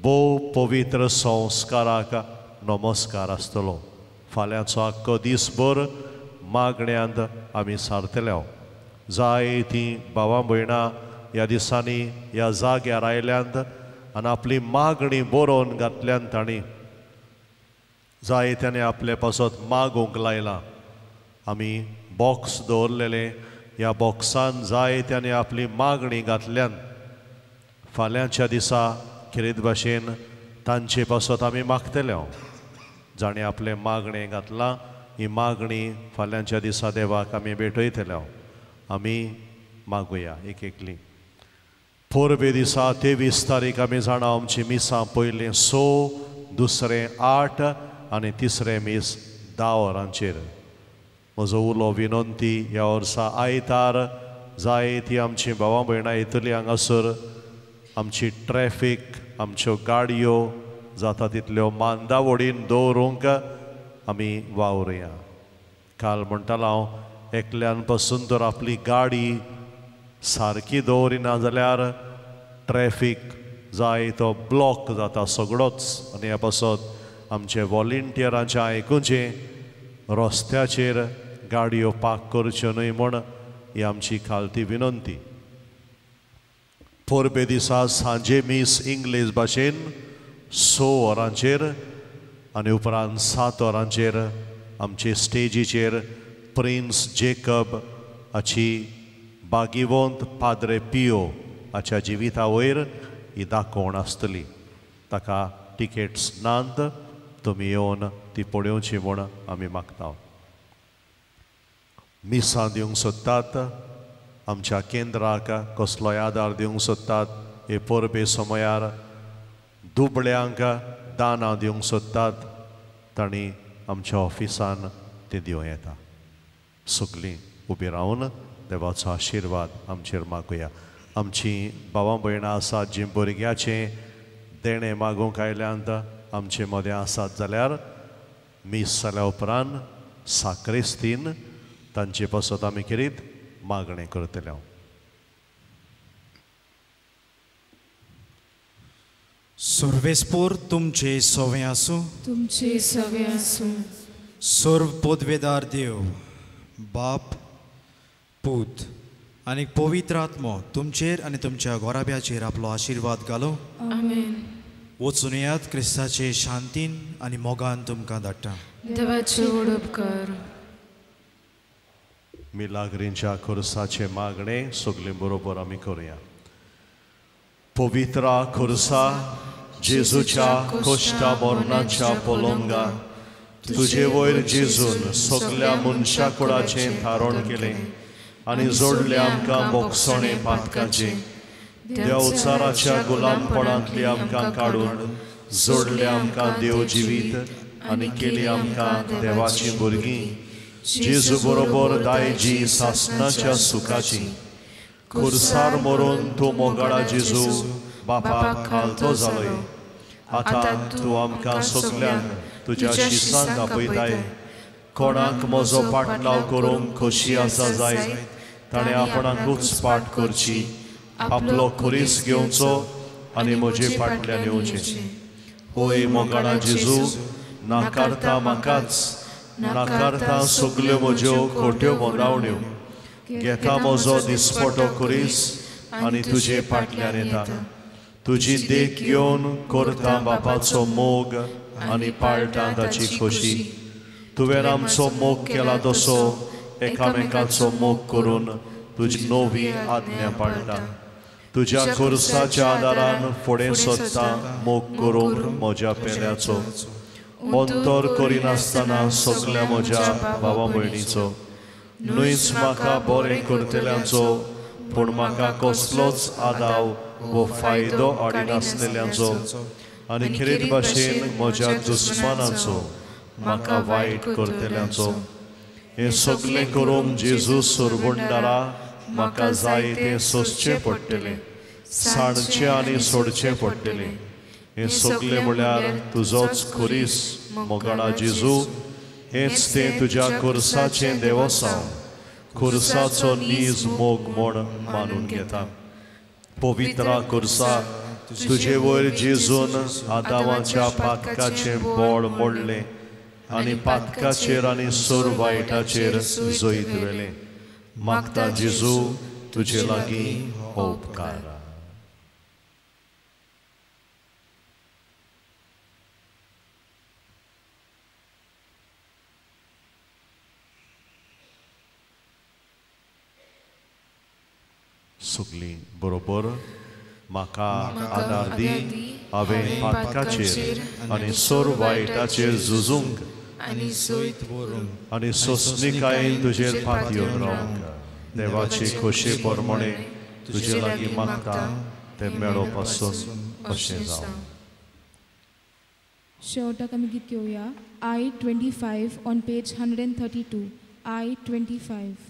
भोव पवित्र संस्काराक नमस्कार आसतलो. फाल्यांचो आख्खो दिसभर मागण्यांत आमी सारतले. जायतीं भावां भयणां ह्या दिसांनी ह्या जाग्यार आयल्यांत आनी आपली मागणी बरोवन घातल्यान तांणी जायत्यांनी आपले पासत मागूंक लायलां. आमी बॉक्स दवरलेले, ह्या बॉक्सान जायत्यांनी आपली मागणी घातल्यान फाल्यांच्या दिसा खेरीत भाशेन तांचे पासत आमी मागतले. जाणें आपले मागणे घातलां ही मागणी फाल्यांच्या दिसा देवाक आमी भेटयतले. आमी मागुया एक एकली. पोरबे दिसा 23 तारीख आमी जाणा आमची मिसां पयलीं 6, दुसरें 8 आनी तिसरें मीस 10 वरांचेर. म्हजो उलो विनंती ह्या वर्सा आयतार जायतीं आमची भावां भयणां येतलीं हांगासर. आमची ट्रॅफीक आमच्यो गाडयो जाता तितल्यो मांदावडीन दवरूंक आमी वावरुया. काल म्हणटालो हांव एकल्यान पासून तर आपली गाडी सारकी दवरिना जाल्यार ट्रॅफीक जाय तो ब्लॉक जाता सगळोच. आनी ह्या पासत आमचे वॉलिंटियरांचें आयकुचें रस्त्याचेर गाडयो पार्क करच्यो न्हय म्हण ही आमची खालती विनंती. पोरबे दिसा सांजे मीस इंग्लीश भाशेन 6 वरांचेर आनी उपरांत 7 वरांचेर आमचे स्टेजीचेर प्रिन्स जेकब हाची भागिवंत पाद्रे पियो हाच्या जिविता वयर ही दाखोवण आसतली. ताका टिकेट्स नात, तुमी येवन ती पळोवची म्हूण आमी मागता. मिसां दिवंक सोदतात, आमच्या केंद्राक कसलोय आदार दिवंक सोदतात, हे पोरबे समयार दुबळ्यांक दानां दिवंक सोदतात, तांणी आमच्या ऑफिसान ते दिवं येता. सगळीं उबी रावन देवाचो आशिर्वाद आमचेर मागुया. आमची भावां भयणां आसात जीं भुरग्याचें देणें मागूंक आयल्यांत आमचे मदें आसात जाल्यार मीस जाल्या उपरांत साक्रेस्तीन तांचे पासत आमी किरीत मागणें करतले. सर्वेस्पोर तुमचे सवे आसूं. तुमचे सवे आसूं. सर्व पदवेदार देव बाप पूत आनी पवित्र आत्मो तुमचेर आनी तुमच्या गोराब्याचेर आपलो आशिर्वाद घालो. आमेन. वचून येयात क्रिस्ताचे शांतीन आनी मोगान तुमकां धाडटा. देवाचे ओडप कर. मिलाग्रींच्या खुर्साचे मागणे सगळे बरोबर आमी करुया. पवित्रा खुर्सा जेजूच्या कोश्टा मोर्नाच्या पलंगा तुजे वयर जेजून सगळ्या मनशा कुळाचें थारण केलें आनी जोडले आमकां मोगसणे पातकाचे. त्या उचाराच्या गुलामपणांतली आमकां काडून जोडले आमकां देव जिवीत आनी केली आमकां देवाची भुरगीं. जेजू बरोबर दायजी सासणाच्या सुखाची. खुर्सार मरून तूं मोगाळा जेजू बापाक घालतो जालोय. आतां तूं आमकां सगल्यांक तुज्या शिसांक आपयताय. कोणाक म्हजो पाटलाव करूंक खोशी आसा जायत ताणें आपणाकूच पाट करची. आपलो खुरीस घेवचो आनी म्हजे फाटल्यान येवचें. होय मोगाळा जेजू नाकारता म्हाकाच. नाकारता सगल्यो म्हज्यो खोट्यो मोगावण्यो. घेता म्हजो दिसपटो खुरीस आनी तुजे फाटल्यान येता. तुजी देख घेवन करता बापाचो मोग आनी पाळटा ताची खोशी. तुवें आमचो मोग केला तसो एकामेकाचो मोग करून तुजी नवी आज्ञा पाळटा. तुज्या खुर्साच्या आदारान फुडें सोदता मोग करूंक म्हज्या पेल्याचो. अंतर करिनासतना सगल्या म्हज्या भावा भयणीचो. न्हूच म्हाका बरें करतल्यांचो पूण म्हाका कसलोच आदाव वो फायदो हाडिनासलेल्यांचो आनी खरेच भाशेन म्हज्या दुस्मानाचो म्हाका वायट करतल्यांचो. हें सगलें करूंक जेजू सुरबुंडारा म्हाका जाय तें सोंसचें पडटलें. साणचें आनी सोडचें पडटलें. हें सगलें म्हळ्यार तुजोच खुरीस मोगाळा जेजू. हेंच तें तुज्या खुर्साचें देवसांव खुर्साचो नीज मोग म्हूण मानून घेता. पवित्रा खुर्सा तुजे वयर जेजून आदामाच्या पातकाचें बोड मोडलें आनी पातकाचेर आनी सोर वायटाचेर जैत वेलें. मागता जेजू तुजे लागीं हो उपकार. सगलीं बरोबर म्हाका आदार दी. हांवें पातकाचेर आनी सोर वायटाचेर झुजूंक आनी जैत व्हरूंक आनी सोंसणीकायेन तुजेर पातयो रावंक. देवाचे खोशे प्रमाणे तुजे लागीं मागता तें मेळो पासून अशें जावं. शेवटाक आमी गीत घेवया I-25 on page 132. I-25.